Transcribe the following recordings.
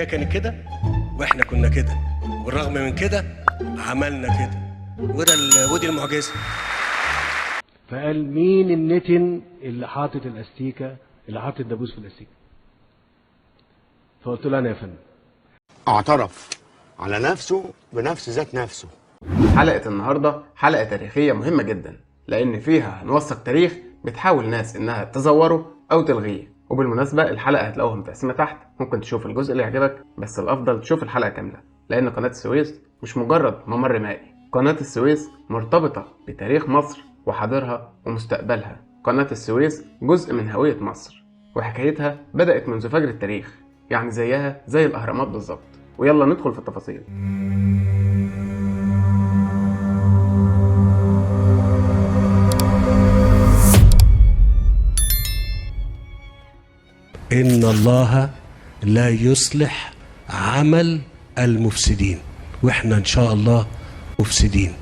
الحكايه كانت كده واحنا كنا كده، والرغم من كده عملنا كده، ودي المعجزه. فقال مين النتن اللي حاطط الاستيكه، اللي حاطط الدبوس في الاستيكه؟ فقلت له انا يا فندم. اعترف على نفسه بنفس ذات نفسه. حلقة النهاردة حلقة تاريخية مهمة جدا، لأن فيها هنوثق تاريخ بتحاول ناس إنها تزوره أو تلغيه. وبالمناسبة الحلقة هتلاقوها متقسمة تحت، ممكن تشوف الجزء اللي يعجبك، بس الأفضل تشوف الحلقة كاملة، لأن قناة السويس مش مجرد ممر مائي. قناة السويس مرتبطة بتاريخ مصر وحاضرها ومستقبلها. قناة السويس جزء من هوية مصر، وحكايتها بدأت منذ فجر التاريخ، يعني زيها زي الأهرامات بالظبط. ويلا ندخل في التفاصيل. إن الله لا يصلح عمل المفسدين، وإحنا إن شاء الله مفسدين.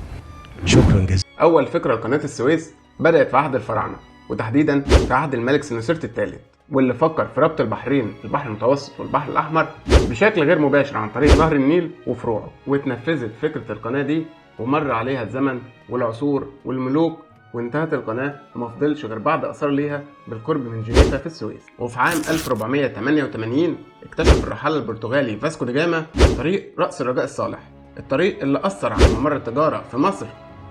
شكرا جزيلا. أول فكرة لقناة السويس بدأت في عهد الفراعنة، وتحديدا في عهد الملك سنوسرت الثالث، واللي فكر في ربط البحرين، البحر المتوسط والبحر الأحمر، بشكل غير مباشر عن طريق نهر النيل وفروعه. واتنفذت فكرة القناة دي ومر عليها الزمن والعصور والملوك، وانتهت القناة وما فضلش غير بعض آثار ليها بالقرب من جنيفا في السويس. وفي عام 1488 اكتشف الرحالة البرتغالي فاسكو دي جاما طريق رأس الرجاء الصالح، الطريق اللي أثر على ممر التجارة في مصر،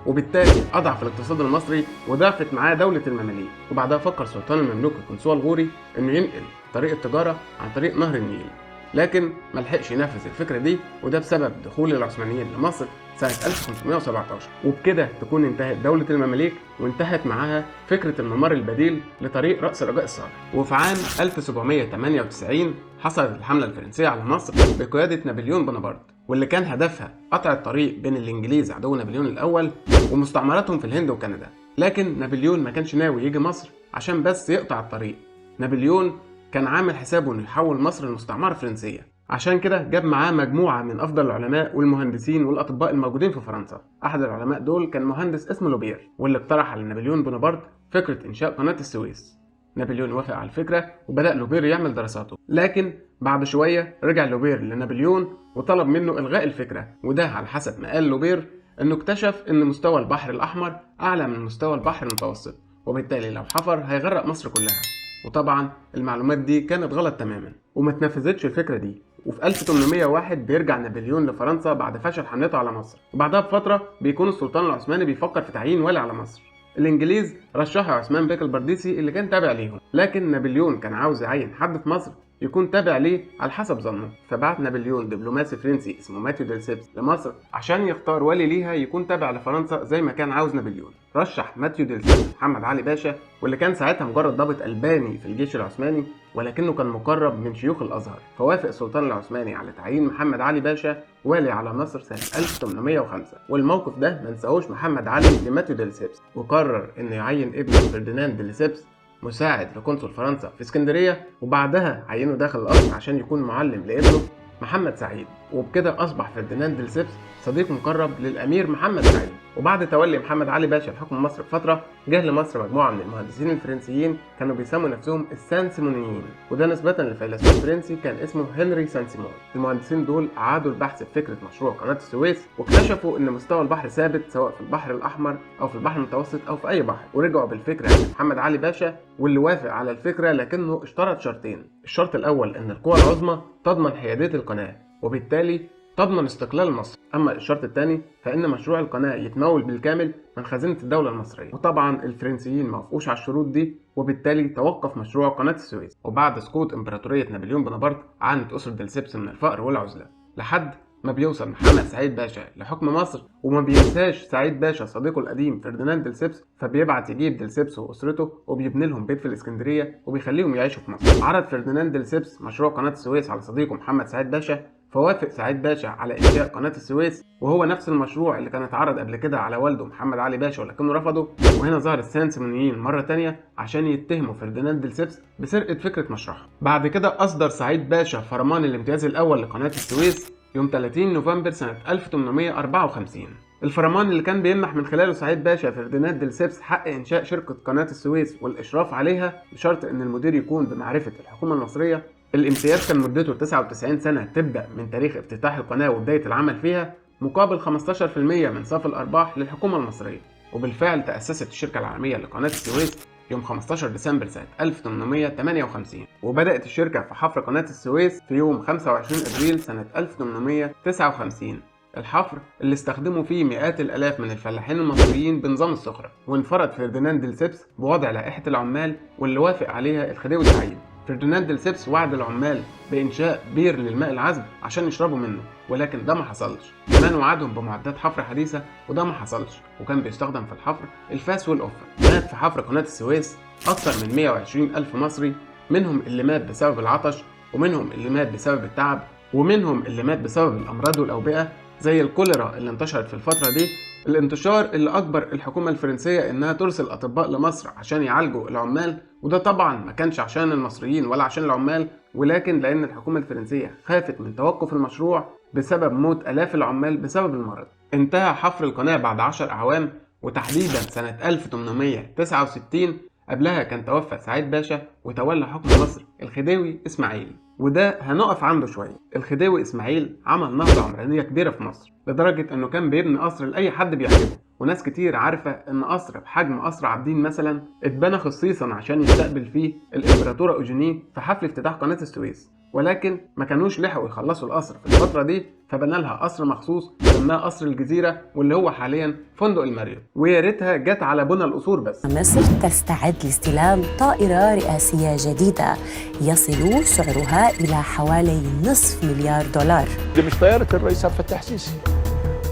وبالتالي أضعف الاقتصاد المصري وضعفت معاه دولة المماليك. وبعدها فكر سلطان المملوك القنصوة الغوري إنه ينقل طريق التجارة عن طريق نهر النيل، لكن ملحقش ينفذ الفكرة دي، وده بسبب دخول العثمانيين لمصر سنة 1517. وبكده تكون انتهت دولة المماليك، وانتهت معاها فكرة الممر البديل لطريق رأس الرجاء الصالح. وفي عام 1798 حصلت الحملة الفرنسية على مصر بقيادة نابليون بونابرت، واللي كان هدفها قطع الطريق بين الإنجليز عدو نابليون الأول ومستعمراتهم في الهند وكندا. لكن نابليون ما كانش ناوي يجي مصر عشان بس يقطع الطريق، نابليون كان عامل حسابه انه يحول مصر لمستعمرة فرنسية. عشان كده جاب معاه مجموعة من أفضل العلماء والمهندسين والأطباء الموجودين في فرنسا. أحد العلماء دول كان مهندس اسمه لوبير، واللي اقترح على نابليون بونابرت فكرة إنشاء قناة السويس. نابليون وافق على الفكرة وبدأ لوبير يعمل دراساته، لكن بعد شوية رجع لوبير لنابليون وطلب منه إلغاء الفكرة، وده على حسب ما قال لوبير إنه اكتشف إن مستوى البحر الأحمر أعلى من مستوى البحر المتوسط، وبالتالي لو حفر هيغرق مصر كلها. وطبعا المعلومات دي كانت غلط تماما، وما اتنفذتش الفكرة دي. وفي 1801 بيرجع نابليون لفرنسا بعد فشل حملته على مصر، وبعدها بفترة بيكون السلطان العثماني بيفكر في تعيين والي على مصر. الانجليز رشحوا عثمان بيك البرديسي اللي كان تابع ليهم، لكن نابليون كان عاوز يعين حد في مصر يكون تابع ليه على حسب ظنه. فبعت نابليون دبلوماسي فرنسي اسمه ماتيو ديلسيبس لمصر عشان يختار والي ليها يكون تابع لفرنسا زي ما كان عاوز نابليون. رشح ماتيو ديلسيبس محمد علي باشا، واللي كان ساعتها مجرد ضابط ألباني في الجيش العثماني، ولكنه كان مقرب من شيوخ الأزهر. فوافق السلطان العثماني على تعيين محمد علي باشا والي على مصر سنة 1805. والموقف ده ما نساهوش محمد علي لماتيو ديلسيبس، وقرر انه يعين ابنه فرديناند ديلسيبس مساعد لقنصل فرنسا في اسكندرية، وبعدها عينه داخل القصر عشان يكون معلم لابنه محمد سعيد. وبكده أصبح فرديناند ديلسيبس صديق مقرب للأمير محمد سعيد. وبعد تولي محمد علي باشا لحكم مصر بفترة، جه لمصر مجموعة من المهندسين الفرنسيين كانوا بيسموا نفسهم السان سيمونيين، وده نسبة لفيلسوف فرنسي كان اسمه هنري سان سيمون. المهندسين دول أعادوا البحث في فكرة مشروع قناة السويس، واكتشفوا إن مستوى البحر ثابت سواء في البحر الأحمر أو في البحر المتوسط أو في أي بحر، ورجعوا بالفكرة لمحمد علي باشا، واللي وافق على الفكرة لكنه اشترط شرطين. الشرط الأول إن القوى العظمى تضمن حيادية القناة، وبالتالي تضمن استقلال مصر. أما الشرط الثاني فإن مشروع القناة يتمول بالكامل من خزينة الدولة المصرية. وطبعا الفرنسيين ما وافقوش على الشروط دي، وبالتالي توقف مشروع قناة السويس. وبعد سقوط إمبراطورية نابليون بونابرت عانت أسرة ديلسيبس من الفقر والعزلة، لحد ما بيوصل محمد سعيد باشا لحكم مصر، وما بينساش سعيد باشا صديقه القديم فرديناند ديلسيبس، فبيبعت يجيب ديلسيبس وأسرته وبيبني لهم بيت في الإسكندرية وبيخليهم يعيشوا في مصر. عرض فرديناند ديلسيبس مشروع قناة السويس على صديقه محمد سعيد باشا، فوافق سعيد باشا على إنشاء قناة السويس، وهو نفس المشروع اللي كان اتعرض قبل كده على والده محمد علي باشا ولكنه رفضه. وهنا ظهر السان سيمونيين مرة تانية عشان يتهموا فرديناند ديلسيبس بسرقة فكرة مشروعهم. بعد كده أصدر سعيد باشا فرمان الامتياز الأول لقناة السويس يوم 30 نوفمبر سنة 1854. الفرمان اللي كان بيمنح من خلاله سعيد باشا فرديناند ديلسيبس حق إنشاء شركة قناة السويس والإشراف عليها، بشرط إن المدير يكون بمعرفة الحكومة المصرية، الامتياز كان مدته 99 سنة تبدأ من تاريخ افتتاح القناة وبداية العمل فيها، مقابل 15% من صافي الأرباح للحكومة المصرية. وبالفعل تأسست الشركة العالمية لقناة السويس يوم 15 ديسمبر سنة 1858، وبدأت الشركة في حفر قناة السويس في يوم 25 أبريل سنة 1859. الحفر اللي استخدموا فيه مئات الآلاف من الفلاحين المصريين بنظام الصخرة، وانفرد فرديناند ديلسيبس بوضع لائحة العمال واللي وافق عليها الخديوي سعيد. فرديناند ديلسيبس وعد العمال بإنشاء بير للماء العذب عشان يشربوا منه، ولكن ده ما حصلش. كمان وعدهم بمعدات حفر حديثة وده ما حصلش، وكان بيستخدم في الحفر الفاس والقفة. مات في حفر قناة السويس أكثر من 120 ألف مصري، منهم اللي مات بسبب العطش، ومنهم اللي مات بسبب التعب، ومنهم اللي مات بسبب الأمراض والأوبئة زي الكوليرا اللي انتشرت في الفترة دي. الانتشار اللي أجبر الحكومة الفرنسية إنها ترسل أطباء لمصر عشان يعالجوا العمال، وده طبعا ما كانش عشان المصريين ولا عشان العمال، ولكن لأن الحكومة الفرنسية خافت من توقف المشروع بسبب موت آلاف العمال بسبب المرض. انتهى حفر القناة بعد 10 أعوام، وتحديدا سنة 1869. قبلها كان توفى سعيد باشا وتولى حكم مصر الخديوي إسماعيل، وده هنقف عنده شوية. الخديوي إسماعيل عمل نهضة عمرانية كبيرة في مصر لدرجة إنه كان بيبني قصر لأي حد بيعجبه، وناس كتير عارفة إن قصر بحجم قصر عابدين مثلا اتبنى خصيصا عشان يستقبل فيه الإمبراطورة أوجينيه في حفل افتتاح قناة السويس، ولكن ما كانوش لحقوا يخلصوا القصر في الفترة دي، فبنى لها قصر مخصوص سماه قصر الجزيرة، واللي هو حاليا فندق الماريوت. ويا ريتها جت على بنى القصور بس. مصر تستعد لاستلام طائرة رئاسية جديدة يصل سعرها إلى حوالي $500 مليار. دي مش طيارة الرئيس عبد الفتاح السيسي،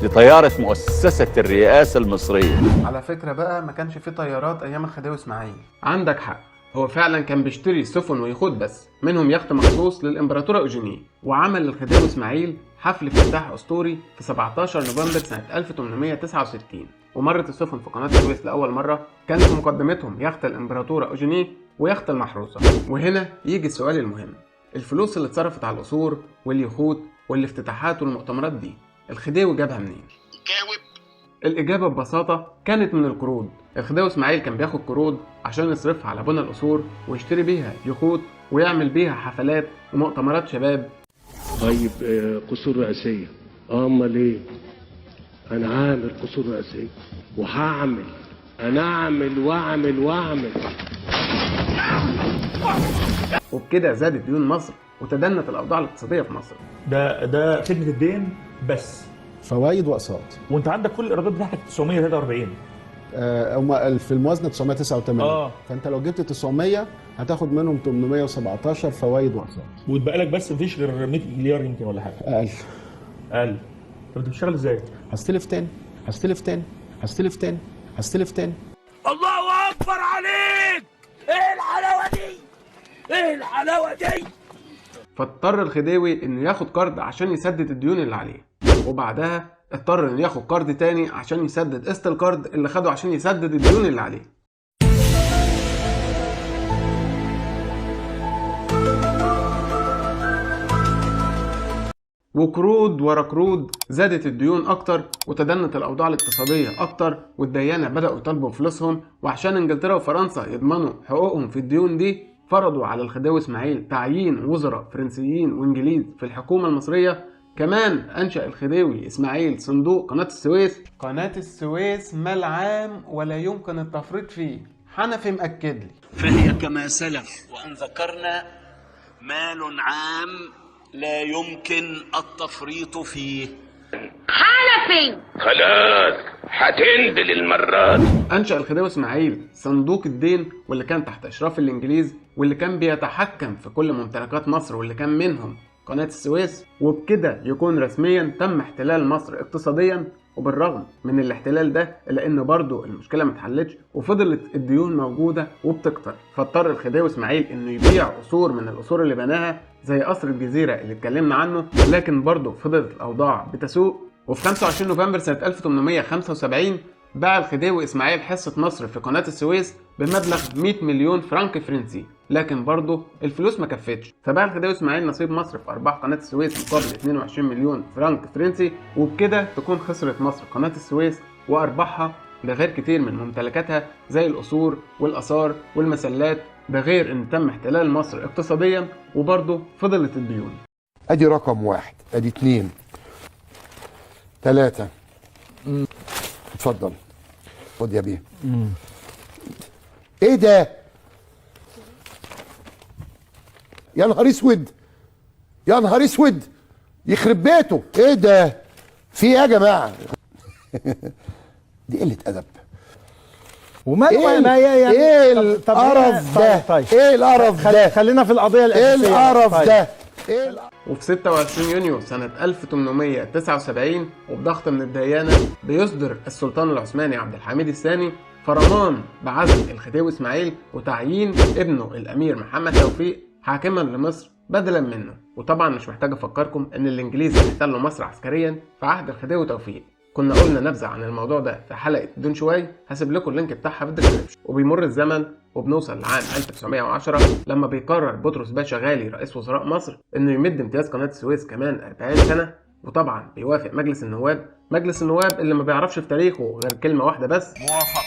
دي طيارة مؤسسة الرئاسة المصرية. على فكرة بقى ما كانش في طيارات أيام الخديوي إسماعيل. عندك حق، هو فعلا كان بيشتري سفن ويخوت بس، منهم يخت مخصوص للإمبراطورة أوجينيه. وعمل الخديوي إسماعيل حفل افتتاح أسطوري في 17 نوفمبر سنة 1869، ومرت السفن في قناة السويس لأول مرة. كان في مقدمتهم يخت الإمبراطورة أوجينيه ويخت المحروسة. وهنا يجي السؤال المهم، الفلوس اللي اتصرفت على القصور واليخوت والافتتاحات والمؤتمرات دي الخديوي جابها منين؟ الإجابة ببساطة كانت من القروض. الخديوي إسماعيل كان بياخد قروض عشان يصرفها على بنى القصور ويشتري بيها يخوت ويعمل بيها حفلات ومؤتمرات شباب. طيب قصور رئاسية، امال ايه؟ انا عامل قصور رئاسية وهعمل، انا اعمل واعمل. وبكده زادت ديون مصر وتدنت الأوضاع الاقتصادية في مصر. ده خدمة الدين بس، فوائد واقساط. وانت عندك كل الايرادات بتاعتك 943. هم في الموازنه 989. فانت لو جبت 900 هتاخد منهم 817 فوائد واقساط، ويتبقى لك بس مفيش غير 100 مليار يمكن ولا حاجه. اقل. طب انت بتشتغل ازاي؟ هستلف تاني. الله أكبر عليك! إيه الحلاوة دي؟ فاضطر الخديوي إنه ياخد قرض عشان يسدد الديون اللي عليه، وبعدها اضطر إنه ياخد قرض تاني عشان يسدد قسط القرض اللي خده عشان يسدد الديون اللي عليه. وقروض ورا قروض زادت الديون اكتر وتدنت الاوضاع الاقتصاديه اكتر، والديانه بداوا يطالبوا فلوسهم. وعشان انجلترا وفرنسا يضمنوا حقوقهم في الديون دي فرضوا على الخديوي اسماعيل تعيين وزراء فرنسيين وانجليز في الحكومه المصريه. كمان انشا الخديوي اسماعيل صندوق قناه السويس. قناه السويس مال عام ولا يمكن التفريط فيه، حنفي مأكد لي. فهي كما سلف وان ذكرنا مال عام لا يمكن التفريط فيه. حنفي خلاص هتنزل المرات. أنشأ الخديوي إسماعيل صندوق الدين واللي كان تحت إشراف الإنجليز، واللي كان بيتحكم في كل ممتلكات مصر واللي كان منهم قناة السويس. وبكده يكون رسميا تم احتلال مصر اقتصاديا. وبالرغم من الاحتلال ده إلا إن برضه المشكلة متحلتش وفضلت الديون موجودة وبتكتر. فاضطر الخديوي إسماعيل إنه يبيع قصور من القصور اللي بناها زي قصر الجزيرة اللي اتكلمنا عنه، لكن برضه فضلت الأوضاع بتسوء. وفي 25 نوفمبر سنة 1875 باع الخديوي إسماعيل حصة مصر في قناة السويس بمبلغ 100 مليون فرنك فرنسي، لكن برضه الفلوس ما كفتش. فباع الخديوي إسماعيل نصيب مصر في أرباح قناة السويس مقابل 22 مليون فرنك فرنسي، وبكده تكون خسرت مصر قناة السويس وأرباحها، ده غير كتير من ممتلكاتها زي القصور والآثار والمسلات ده غير ان تم احتلال مصر اقتصاديا وبرضه فضلت الديون. ادي رقم 1، ادي 2 3. اتفضل خد يا بيه. ايه ده؟ يا نهار اسود، يا نهار اسود، يخرب بيته. ايه ده؟ في ايه يا جماعه؟ دي قله ادب. وما ايه القرف ده؟ ايه القرف ده؟ خلينا في القضيه الاساسيه. ايه القرف ده؟ وفي 26 يونيو سنة 1879 وبضغط من الديانة بيصدر السلطان العثماني عبد الحميد الثاني فرمان بعزل الخديوي اسماعيل وتعيين ابنه الامير محمد توفيق حاكما لمصر بدلا منه. وطبعا مش محتاج افكركم ان الانجليز احتلوا مصر عسكريا في عهد الخديوي توفيق. كنا قلنا نبذة عن الموضوع ده في حلقة دون شوي، هسيب لكم اللينك بتاعها في الديسكربشن. وبيمر الزمن وبنوصل لعام 1910 لما بيقرر بطرس باشا غالي رئيس وزراء مصر انه يمد امتياز قناة السويس كمان 40 سنة. وطبعا بيوافق مجلس النواب، مجلس النواب اللي ما بيعرفش في تاريخه غير كلمة واحدة بس، موافق.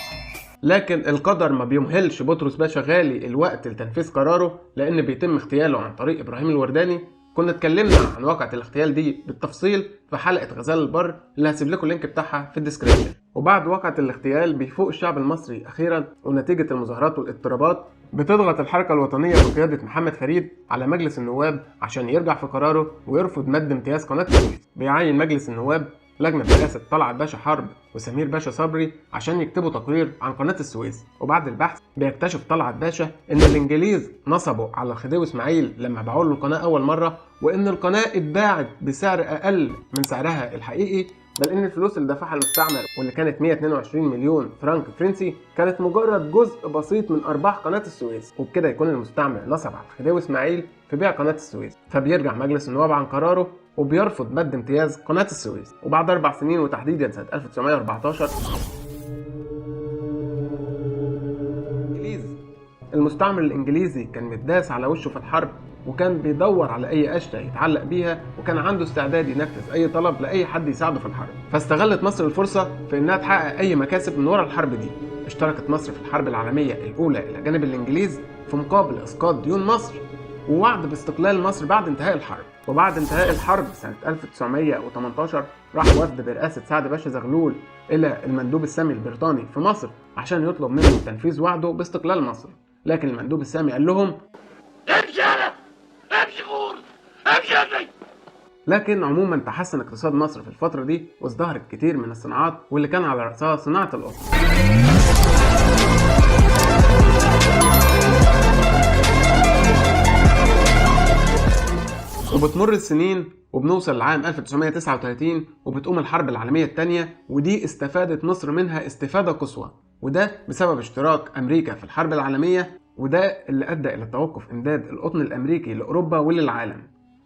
لكن القدر ما بيمهلش بطرس باشا غالي الوقت لتنفيذ قراره، لان بيتم اغتياله عن طريق ابراهيم الورداني. كنا اتكلمنا عن واقعة الاغتيال دي بالتفصيل في حلقة غزال البر اللي هسيب لكم اللينك بتاعها في الديسكريبشن. وبعد واقعة الاغتيال بيفوق الشعب المصري اخيرا، ونتيجة المظاهرات والاضطرابات بتضغط الحركة الوطنية بقيادة محمد فريد على مجلس النواب عشان يرجع في قراره ويرفض مد امتياز قناة السويس. بيعين مجلس النواب لجنة برئاسة طلعت باشا حرب وسمير باشا صبري عشان يكتبوا تقرير عن قناة السويس. وبعد البحث بيكتشف طلعت باشا ان الانجليز نصبوا على الخديوي اسماعيل لما باعوا له القناة اول مرة، وان القناة اتباعت بسعر اقل من سعرها الحقيقي، بل ان الفلوس اللي دفعها المستعمر واللي كانت 122 مليون فرنك فرنسي كانت مجرد جزء بسيط من ارباح قناة السويس. وبكده يكون المستعمر نصب على الخديوي اسماعيل في بيع قناة السويس. فبيرجع مجلس النواب عن قراره وبيرفض مد امتياز قناة السويس. وبعد 4 سنين وتحديدا سنة 1914 المستعمر الانجليزي كان متداس على وشه في الحرب، وكان بيدور على اي قشة يتعلق بيها، وكان عنده استعداد ينفذ اي طلب لاي حد يساعده في الحرب. فاستغلت مصر الفرصة في انها تحقق اي مكاسب من ورا الحرب دي. اشتركت مصر في الحرب العالمية الاولى الى جانب الانجليز في مقابل اسقاط ديون مصر ووعد باستقلال مصر بعد انتهاء الحرب. وبعد انتهاء الحرب سنة 1918 راح وفد برئاسة سعد باشا زغلول إلى المندوب السامي البريطاني في مصر عشان يطلب منه تنفيذ وعده باستقلال مصر. لكن المندوب السامي قال لهم امشي انا امشي غور امشي ازاي. لكن عموما تحسن اقتصاد مصر في الفترة دي وازدهرت كتير من الصناعات، واللي كان على رأسها صناعة القطن. وبتمر السنين وبنوصل لعام 1939 وبتقوم الحرب العالمية الثانية، ودي استفادت مصر منها استفادة قصوى، وده بسبب اشتراك أمريكا في الحرب العالمية، وده اللي أدى إلى توقف إمداد القطن الأمريكي لأوروبا وللعالم.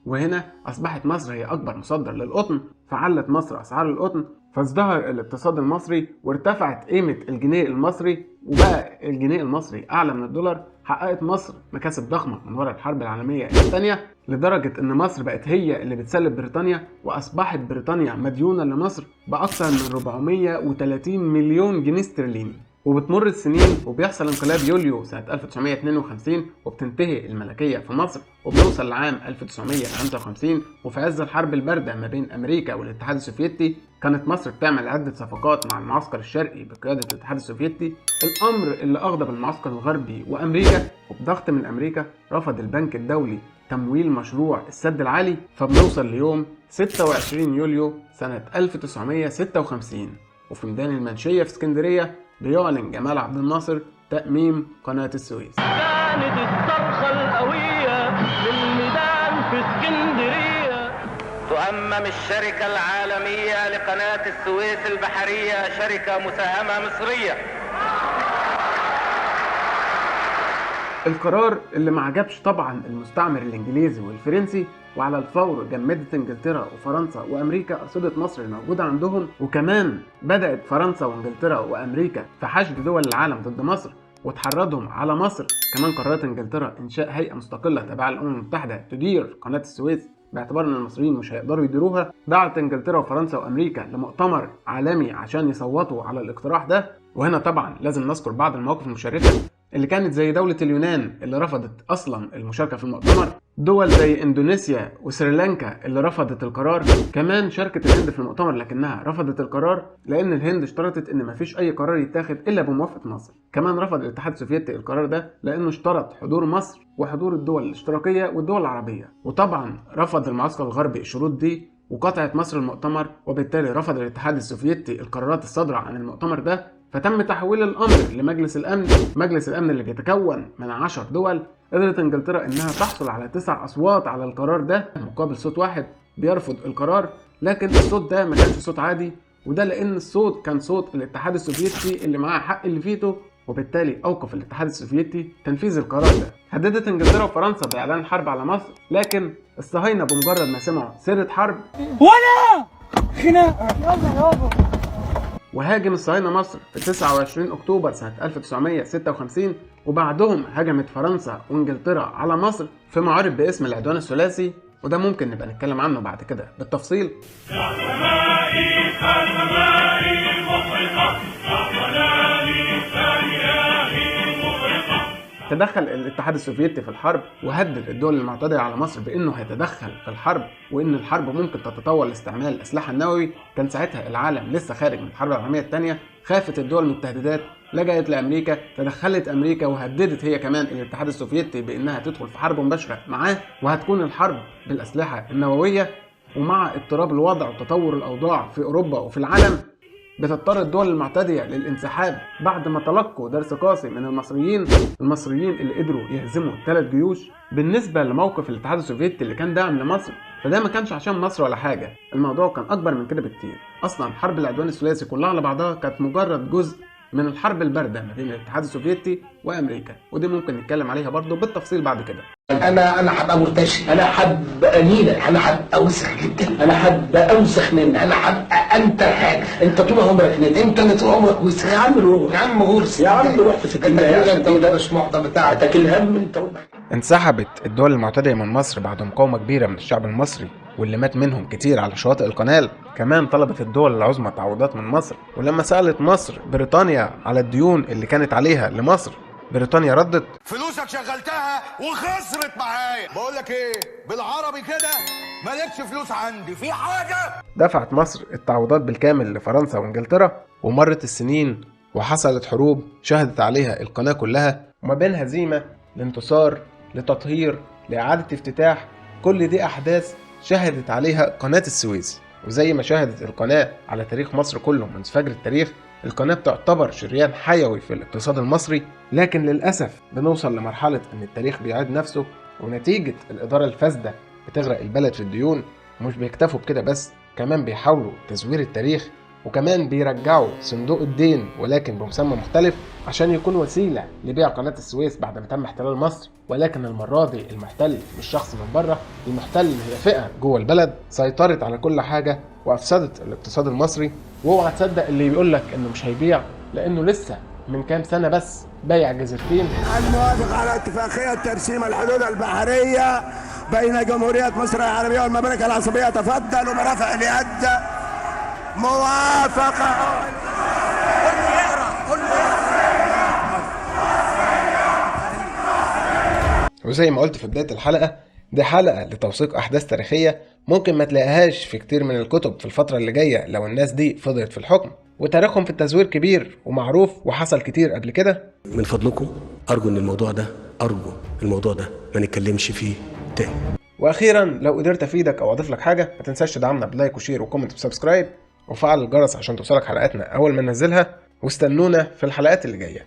وهنا أصبحت مصر هي أكبر مصدر للقطن، فعلت مصر أسعار القطن، فازدهر الاقتصاد المصري وارتفعت قيمة الجنيه المصري، وبقى الجنيه المصري أعلى من الدولار. حققت مصر مكاسب ضخمة من وراء الحرب العالمية الثانية، لدرجة إن مصر بقت هي اللي بتسلف بريطانيا، وأصبحت بريطانيا مديونة لمصر بأكثر من 430 مليون جنيه استرليني. وبتمر السنين وبيحصل انقلاب يوليو سنة 1952 وبتنتهي الملكية في مصر، وبنوصل لعام 1955 وفي عز الحرب الباردة ما بين أمريكا والاتحاد السوفيتي كانت مصر بتعمل عدة صفقات مع المعسكر الشرقي بقيادة الاتحاد السوفيتي، الأمر اللي أغضب المعسكر الغربي وأمريكا. وبضغط من أمريكا رفض البنك الدولي تمويل مشروع السد العالي، فبنوصل ليوم 26 يوليو سنة 1956 وفي ميدان المنشية في اسكندرية بيعلن جمال عبد الناصر تأميم قناة السويس. كانت الصرخة القوية للميدان في اسكندرية. تؤمم الشركة العالمية لقناة السويس البحرية شركة مساهمة مصرية. القرار اللي ما عجبش طبعا المستعمر الانجليزي والفرنسي، وعلى الفور جمدت انجلترا وفرنسا وامريكا ارصده مصر الموجوده عندهم، وكمان بدات فرنسا وانجلترا وامريكا في حشد دول العالم ضد مصر وتحرضهم على مصر. كمان قررت انجلترا انشاء هيئه مستقله تابعه للامم المتحده تدير قناه السويس باعتبار ان المصريين مش هيقدروا يديروها. دعت انجلترا وفرنسا وامريكا لمؤتمر عالمي عشان يصوتوا على الاقتراح ده. وهنا طبعا لازم نذكر بعض المواقف المشرفه اللي كانت زي دولة اليونان اللي رفضت أصلا المشاركة في المؤتمر، دول زي إندونيسيا وسريلانكا اللي رفضت القرار. كمان شاركت الهند في المؤتمر لكنها رفضت القرار لأن الهند اشترطت إن مفيش أي قرار يتاخد إلا بموافقة مصر. كمان رفض الاتحاد السوفيتي القرار ده لأنه اشترط حضور مصر وحضور الدول الاشتراكية والدول العربية. وطبعا رفض المعسكر الغربي الشروط دي وقطعت مصر المؤتمر، وبالتالي رفض الاتحاد السوفيتي القرارات الصادرة عن المؤتمر ده. فتم تحويل الأمر لمجلس الأمن. مجلس الأمن اللي بيتكون من 10 دول. قدرت انجلترا انها تحصل على 9 اصوات على القرار ده مقابل صوت واحد بيرفض القرار، لكن الصوت ده ما كانش صوت عادي، وده لان الصوت كان صوت الاتحاد السوفيتي اللي معاه حق الفيتو، وبالتالي اوقف الاتحاد السوفيتي تنفيذ القرار ده. هددت انجلترا وفرنسا باعلان الحرب على مصر، لكن الصهاينه بمجرد ما سمعوا سيره حرب ولا خناقه يلا يابا وهاجم الصهاينه مصر في 29 اكتوبر سنه 1956. وبعدهم هجمت فرنسا وانجلترا على مصر في معارك باسم العدوان الثلاثي، وده ممكن نبقى نتكلم عنه بعد كده بالتفصيل. تدخل الاتحاد السوفيتي في الحرب وهدد الدول المعتدية على مصر بانه هيتدخل في الحرب، وان الحرب ممكن تتطور لاستعمال الاسلحه النووي. كان ساعتها العالم لسه خارج من الحرب العالميه الثانيه، خافت الدول من التهديدات، لجأت لامريكا، تدخلت امريكا وهددت هي كمان الاتحاد السوفيتي بانها تدخل في حرب مباشره معاه، وهتكون الحرب بالاسلحه النوويه. ومع اضطراب الوضع وتطور الاوضاع في اوروبا وفي العالم، بتضطر الدول المعتدية للانسحاب بعد ما تلقوا درس قاسي من المصريين اللي قدروا يهزموا 3 جيوش. بالنسبة لموقف الاتحاد السوفيتي اللي كان داعم لمصر، فده ما كانش عشان مصر ولا حاجة، الموضوع كان أكبر من كده بكتير. أصلا حرب العدوان الثلاثي كلها على بعضها كانت مجرد جزء من الحرب الباردة ما بين الاتحاد السوفيتي وأمريكا، ودي ممكن نتكلم عليها برضو بالتفصيل بعد كده. انا هبقى مرتشي، انا هبقى نيلة، انا هبقى اوسخ جدا، انا هبقى اوسخ منك، انا هبقى انت حاجه، انت طول عمرك نيل، انت اللي طول عمرك وسخ. يا عم روح، يا عم غرس، يا عم روح في سكتك، انت مش معضل بتاعتك الهم انت. انسحبت الدول المعتدية من مصر بعد مقاومة كبيرة من الشعب المصري واللي مات منهم كتير على شواطئ القناة. كمان طلبت الدول العظمى تعويضات من مصر، ولما سألت مصر بريطانيا على الديون اللي كانت عليها لمصر، بريطانيا ردت: فلوسك شغلتها وخسرت معايا. بقول لك ايه بالعربي كده، مالكش فلوس عندي في حاجه. دفعت مصر التعويضات بالكامل لفرنسا وانجلترا، ومرت السنين وحصلت حروب شهدت عليها القناة كلها، وما بين هزيمة لانتصار لتطهير لإعادة افتتاح، كل دي أحداث شهدت عليها قناة السويس. وزي ما شهدت القناة على تاريخ مصر كله منذ فجر التاريخ، القناة بتعتبر شريان حيوي في الاقتصاد المصري. لكن للأسف بنوصل لمرحلة أن التاريخ بيعيد نفسه، ونتيجة الإدارة الفاسدة بتغرق البلد في الديون. ومش بيكتفوا بكده بس، كمان بيحاولوا تزوير التاريخ، وكمان بيرجعوا صندوق الدين ولكن بمسمى مختلف عشان يكون وسيلة لبيع قناة السويس بعد ما تم احتلال مصر. ولكن المرة دي المحتل مش شخص من بره، المحتل هي فئة جوه البلد سيطرت على كل حاجة وأفسدت الاقتصاد المصري. واوعى تصدق اللي بيقولك انه مش هيبيع، لانه لسه من كام سنة بس بايع جزيرتين. الموافق على اتفاقية ترسيم الحدود البحرية بين جمهورية مصر العربية والمملكة العربية تفضلوا برفع اليد. موافقة. وزي ما قلت في بداية الحلقة، دي حلقة لتوثيق أحداث تاريخية ممكن ما تلاقيهاش في كتير من الكتب في الفترة اللي جاية لو الناس دي فضلت في الحكم. وتاريخهم في التزوير كبير ومعروف وحصل كتير قبل كده. من فضلكم أرجو إن الموضوع ده ما نتكلمش فيه تاني. وأخيرا لو قدرت أفيدك أو أضيف لك حاجة، ما تنساش تدعمنا بلايك وشير وكومنت وسبسكرايب وفعل الجرس عشان توصلك حلقاتنا أول ما ننزلها. واستنونا في الحلقات اللي جاية.